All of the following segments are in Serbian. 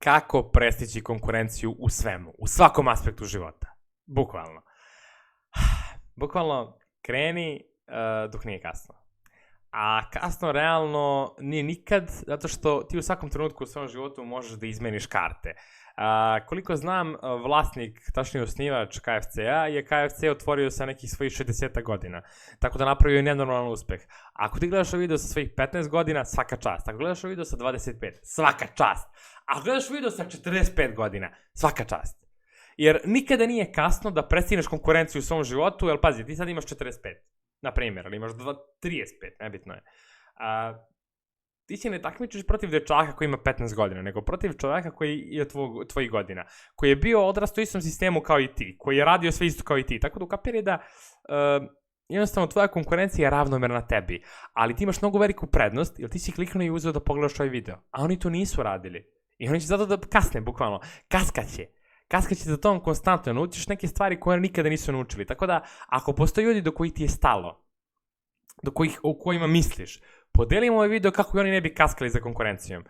Kako prestići konkurenciju u svemu, u svakom aspektu života. Bukvalno. Bukvalno, kreni dok nije kasno. A kasno realno nije nikad, zato što ti u svakom trenutku u svom životu možeš da izmeniš karte. Koliko znam, vlasnik, tačnije osnivač KFC-a je KFC otvorio sa nekih svojih 60 godina. Tako da napravio je nenormalan uspeh. Ako ti gledaš video sa svojih 15 godina, svaka čast. Ako gledaš video sa 25, svaka čast. Ako gledaš video sa 45 godina, svaka čast. Jer nikada nije kasno da prestigneš konkurenciju u svom životu, jer pazi, ti sad imaš 45, na primjer, ali imaš 35, nebitno je. Ti se ne takmičiš protiv dečaka koji ima 15 godina, nego protiv čoveka koji je tvojih godina, koji je bio odrastao u istom sistemu kao i ti, koji je radio sve isto kao i ti, tako da ukapiri da jednostavno tvoja konkurencija je ravnomerna tebi, ali ti imaš mnogo veliku prednost, jer ti si kliknuo i uzeo da pogledaš ovaj video, a oni to nisu radili. I oni će zato da kasne, bukvalno, kaskaće za tom konstantno, naučiš neke stvari koje nikada nisu naučili, tako da ako postoji ljudi do kojih ti je stalo, o kojima misliš, podelimo ovaj video kako i oni ne bi kaskali za konkurencijom.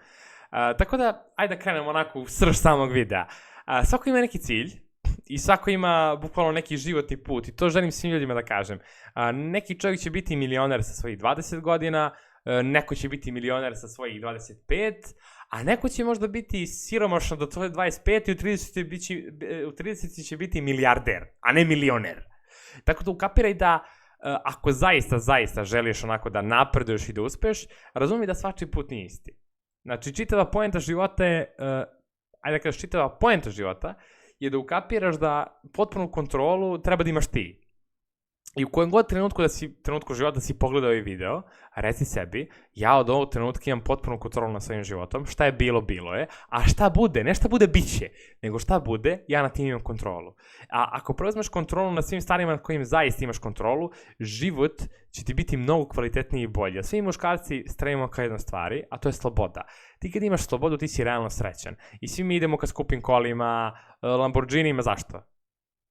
Tako da, ajde da krenemo onako u srž samog videa. Svako ima neki cilj i svako ima bukvalno neki životni put i to želim svim ljudima da kažem. Neki čovjek će biti milioner sa svojih 20 godina, neko će biti milioner sa svojih 25, a neko će možda biti siromašan do tvoje 25 i u 30 će biti milijarder, a ne milioner. Tako da ukapiraj da ako zaista želiš onako da napreduješ i da uspeš, razumi da svačiji put nije isti. Znači, čitava poenta života je, čitava poenta života je da ukapiraš da potpunu kontrolu treba da imaš ti. I u kojem god trenutku života si pogledao ovaj video, reci sebi, ja od ovog trenutka imam potpunu kontrolu nad svojim životom, šta je bilo je, a šta bude, ne šta bude biće, nego šta bude, ja na tim imam kontrolu. A ako preuzmeš kontrolu nad svim stvarima na kojim zaista imaš kontrolu, život će ti biti mnogo kvalitetniji i bolji. A svi muškarci stremimo ka jednoj stvari, a to je sloboda. Ti kad imaš slobodu, ti si realno srećan. I svi mi idemo ka skupim kolima, Lamborghinima, zašto?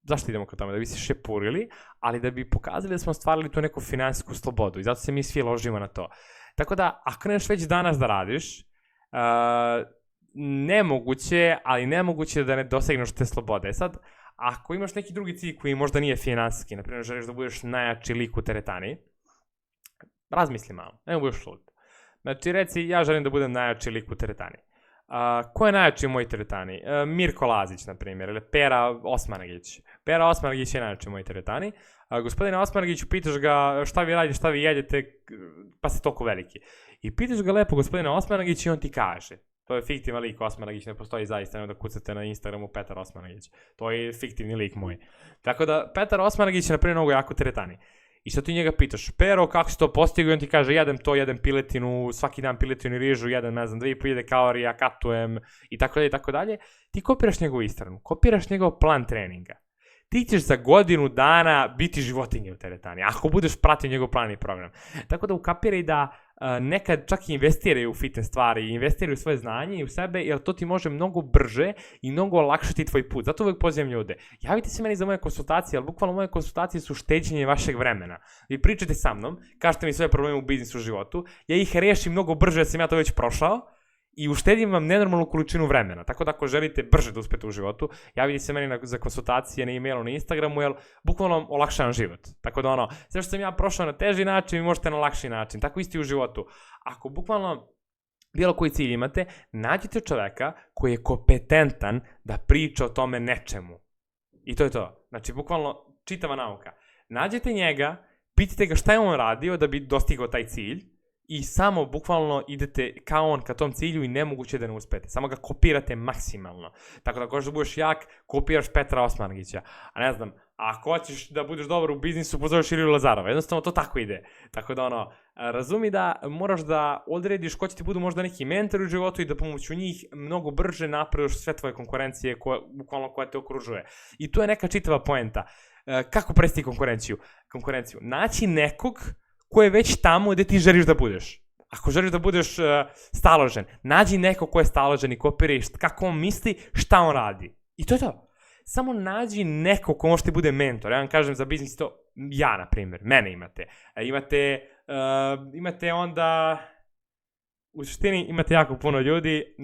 Zašto idemo ka tome? Da bi se šepurili, ali da bi pokazali da smo stvarili tu neku finansijsku slobodu i zato se mi svi ložimo na to. Tako da, ako neš već danas da radiš, nemoguće da ne dosegneš te slobode. Sad, ako imaš neki drugi cilj koji možda nije finansijski, na primjer želiš da budeš najjači lik u teretani, razmisli malo, ne budeš lud. Znači, reci, ja želim da budem najjači lik u teretani. Ko je najjači u mojoj teretani? Mirko Lazić, na primjer, ili Pera Osmanagić. Pera Osmanagić je najjači u mojoj teretani. Gospodine Osmanagiću, pitaš ga šta vi radite, šta vi jedete, pa ste toliko veliki. I pitaš ga lepo, gospodine Osmanagić, i on ti kaže. To je fiktivan lik, Osmanagić ne postoji zaista, nema da kucate na Instagramu Petar Osmanagić. To je fiktivni lik moj. Tako da, Petar Osmanagić je, na primjer, mnogo jako u teretani. I sad ti njega pitaš, Pero, kako si to postigao? I on ti kaže, jedem piletinu, svaki dan piletinu i rižu, jedem, 2.500 kalorija, katujem, i tako dalje. Ti kopiraš njegovu ishranu, kopiraš njegov plan treninga. Ti ćeš za godinu dana biti životinje u teretani, ako budeš pratio njegov plan i program. Tako da ukapiraj da nekad čak i investiraju u fitness stvari, investiraju u svoje znanje i u sebe, jer to ti može mnogo brže i mnogo olakšati tvoj put. Zato uvek pozivam ljude. Javite se meni za moje konsultacije, ali bukvalno moje konsultacije su šteđenje vašeg vremena. Vi pričate sa mnom, kažete mi svoje probleme u biznisu, u životu, ja ih rešim mnogo brže, jer sam ja to već prošao, i uštedim vam nenormalnu količinu vremena. Tako da ako želite brže da uspete u životu, javite se meni za konsultacije na e-mailu, na Instagramu, jer bukvalno olakšavam život. Tako da sve što sam ja prošao na teži način, vi možete na lakši način. Tako isti u životu. Ako bukvalno bilo koji cilj imate, nađite čoveka koji je kompetentan da priča o tome nečemu. I to je to. Znači, bukvalno čitava nauka. Nađite njega, pitajte ga šta je on radio da bi dostigao taj cilj, i samo bukvalno idete kao on ka tom cilju i nemoguće da ne uspete. Samo ga kopirate maksimalno. Tako da ako hoćeš da budeš jak, kopiraš Petra Osmanagića. A ne znam, ako hoćeš da budeš dobar u biznisu, pozoveš Iliju Lazarova. Jednostavno to tako ide. Tako da razumi da moraš da odrediš ko će ti budu možda neki mentor u životu i da pomoću njih mnogo brže napreduješ sve tvoje konkurencije bukvalno koja te okružuje. I to je neka čitava poenta. Kako prestiti konkurenciju? Naći nekog ko je već tamo gde ti želiš da budeš. Ako želiš da budeš staložen, nađi neko ko je staložen i kopiraj kako on misli, šta on radi. I to je to. Samo nađi neko ko može ti bude mentor. Ja vam kažem za biznis to, ja na primjer, mene imate. Imate onda u suštini imate jako puno ljudi,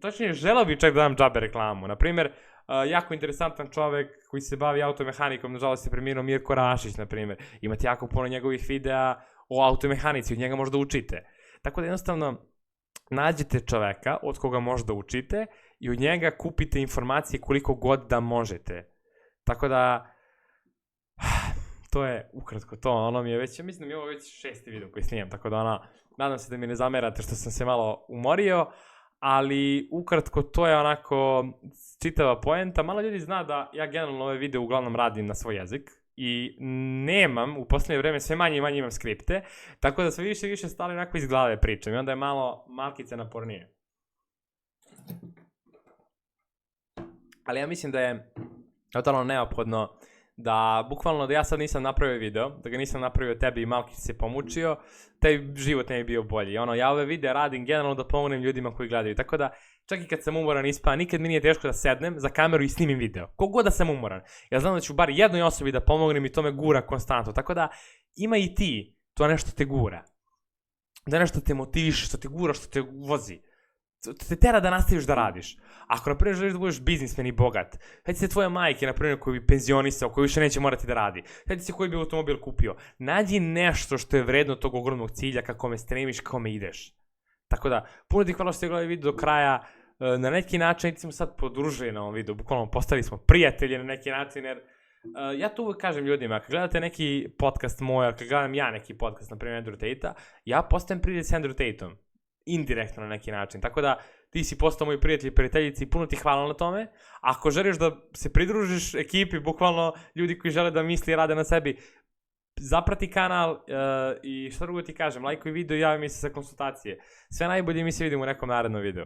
točnije želeo bi čak da dam džabe reklamu. Naprimjer, jako interesantan čovek koji se bavi automehanikom, nažalost je preminuo Mirko Rašić, naprimjer. Imate jako puno njegovih videa o automehanici, od njega možda učite. Tako da jednostavno nađete čoveka od koga možda učite i od njega kupite informacije koliko god da možete. Tako da, to je ukratko to, ono mi je već, ja mislim da mi je ovo već 6. video koji snimam, tako da nadam se da mi ne zamerate što sam se malo umorio, ali ukratko to je onako čitava poenta. Malo ljudi zna da ja generalno ove video uglavnom radim na svoj jezik i nemam, u poslednje vreme sve manje i manje imam skripte, tako da sve više i više stali onako iz glave pričam i onda je malo malkice napornije. Ali ja mislim da je totalno neophodno da, bukvalno da ja sad nisam napravio video, da ga nisam napravio tebi i malkice se pomučio, taj život ne bi bio bolji. Ja ove videa radim generalno da pomognem ljudima koji gledaju, tako da čak i kad sam umoran ispa, nikad mi nije teško da sednem za kameru i snimim video. Kogod da sam umoran. Ja znam da ću bar jednoj osobi da pomognem i to me gura konstantno. Tako da ima i ti to nešto te gura. Da nešto te motiviše, što te gura, što te vozi. To te tera da nastaviš da radiš. Ako, na primjer, želiš da budeš biznismen i bogat, hajde se tvoja majke, na primjer, koji bi penzionisao, koji više neće morati da radi, hajde se koji bi automobil kupio. Nađi nešto što je vredno tog ogromnog cilja, kako me stremiš, kako me ideš. Tako da, puno ti hvala što ste gledali video do kraja. Na neki način, niti smo sad podružili na ovom videu, bukvalno postali smo prijatelji na neki način, jer ja to uvek kažem ljudima, kad gledate neki podcast moj, kad gledam ja neki podcast, na primjer Andrew Tate-a, ja postajem prijatelj s Andrew Tate-om. Indirektno na neki način, tako da ti si postao moj prijatelj i prijateljici i puno ti hvala na tome. Ako želiš da se pridružiš ekipi, bukvalno ljudi koji žele da misli i rade na sebi, zaprati kanal i što drugo ti kažem, lajkuj video i javi mi se za konsultacije. Sve najbolje, mi se vidimo u nekom narednom videu.